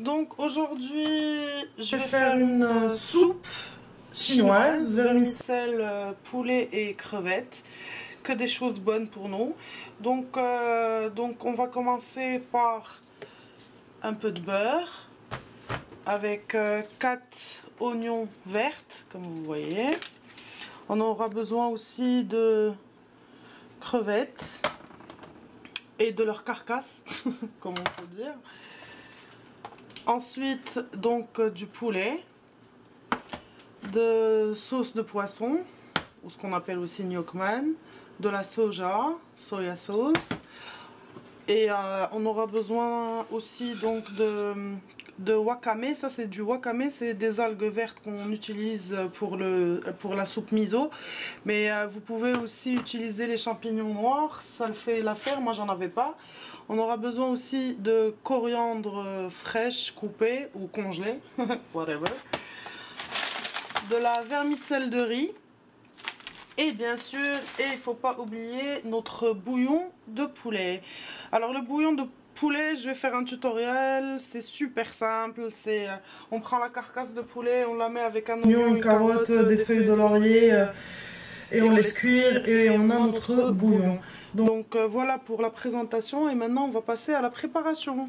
Donc aujourd'hui, je vais faire une soupe chinoise, vermicelle, poulet et crevettes, que des choses bonnes pour nous. Donc on va commencer par un peu de beurre avec 4 oignons verts, comme vous voyez. On aura besoin aussi de crevettes et de leur carcasse, comme on peut dire. Ensuite, donc du poulet, de sauce de poisson, ou ce qu'on appelle aussi nyokman, de la soya sauce, et on aura besoin aussi donc de wakame. Ça c'est du wakame, c'est des algues vertes qu'on utilise pour la soupe miso, mais vous pouvez aussi utiliser les champignons noirs, ça le fait l'affaire, moi j'en avais pas. On aura besoin aussi de coriandre fraîche coupée ou congelée, whatever. De la vermicelle de riz. Et bien sûr, il ne faut pas oublier notre bouillon de poulet. Alors le bouillon de poulet, je vais faire un tutoriel, c'est super simple. On prend la carcasse de poulet, on la met avec un oignon, une carotte, des feuilles de laurier, et on laisse cuire et on a notre bouillon. Donc voilà pour la présentation et maintenant on va passer à la préparation.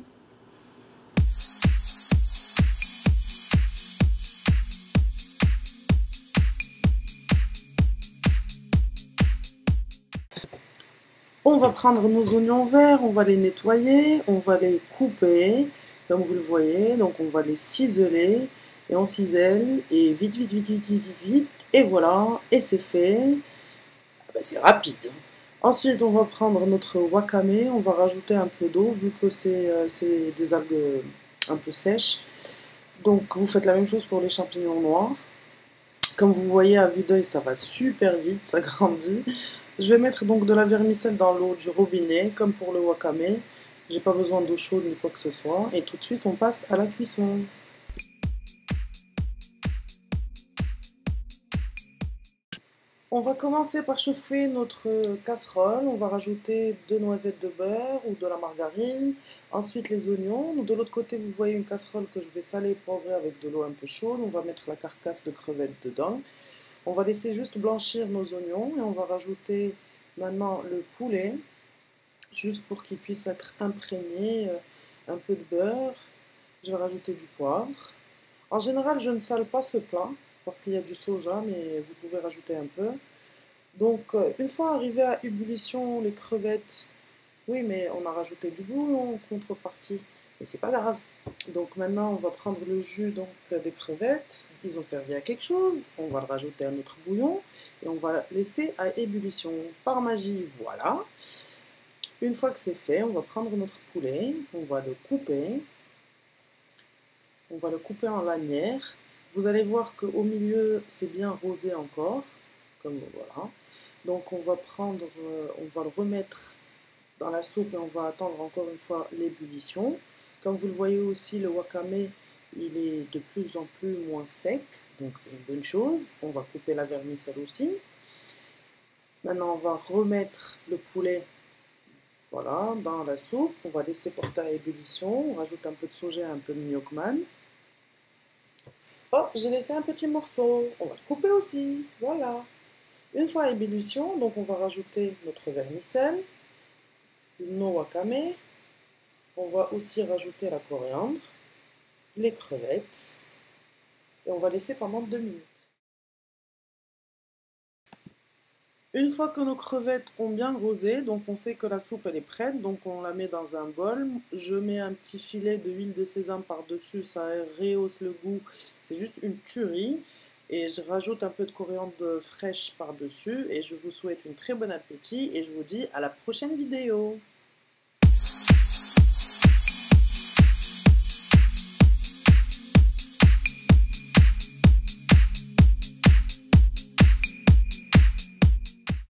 On va prendre nos oignons verts, on va les nettoyer, on va les couper, comme vous le voyez. Donc on va les ciseler, et on cisèle, et vite, vite, vite, vite, vite, vite, vite, et voilà, et c'est fait. Ben, c'est rapide. Ensuite, on va prendre notre wakame, on va rajouter un peu d'eau, vu que c'est des algues un peu sèches. Donc vous faites la même chose pour les champignons noirs. Comme vous voyez à vue d'œil, ça va super vite, ça grandit. Je vais mettre donc de la vermicelle dans l'eau du robinet, comme pour le wakame. J'ai pas besoin d'eau chaude ni quoi que ce soit. Et tout de suite, on passe à la cuisson. On va commencer par chauffer notre casserole. On va rajouter 2 noisettes de beurre ou de la margarine. Ensuite les oignons. De l'autre côté, vous voyez une casserole que je vais saler et poivrer avec de l'eau un peu chaude. On va mettre la carcasse de crevettes dedans. On va laisser juste blanchir nos oignons et on va rajouter maintenant le poulet, juste pour qu'il puisse être imprégné, un peu de beurre. Je vais rajouter du poivre. En général, je ne sale pas ce plat parce qu'il y a du soja, mais vous pouvez rajouter un peu. Donc, une fois arrivé à ébullition, les crevettes, oui, mais on a rajouté du bouillon en contrepartie, mais c'est pas grave. Donc maintenant, on va prendre le jus donc, des crevettes. Ils ont servi à quelque chose. On va le rajouter à notre bouillon et on va laisser à ébullition. Par magie, voilà. Une fois que c'est fait, on va prendre notre poulet. On va le couper. On va le couper en lanières. Vous allez voir qu'au milieu, c'est bien rosé encore. Comme voilà. Donc on va le remettre dans la soupe et on va attendre encore une fois l'ébullition. Comme vous le voyez aussi, le wakame, il est de plus en plus moins sec, donc c'est une bonne chose. On va couper la vermicelle aussi. Maintenant, on va remettre le poulet, voilà, dans la soupe. On va laisser porter à ébullition. On rajoute un peu de soja et un peu de nyokman. Oh, j'ai laissé un petit morceau. On va le couper aussi, voilà. Une fois à ébullition, donc on va rajouter notre vermicelle, nos wakame. On va aussi rajouter la coriandre, les crevettes, et on va laisser pendant 2 minutes. Une fois que nos crevettes ont bien rosé, donc on sait que la soupe elle est prête, donc on la met dans un bol. Je mets un petit filet d'huile de sésame par-dessus, ça rehausse le goût, c'est juste une tuerie. Et je rajoute un peu de coriandre fraîche par-dessus, et je vous souhaite un très bon appétit, et je vous dis à la prochaine vidéo.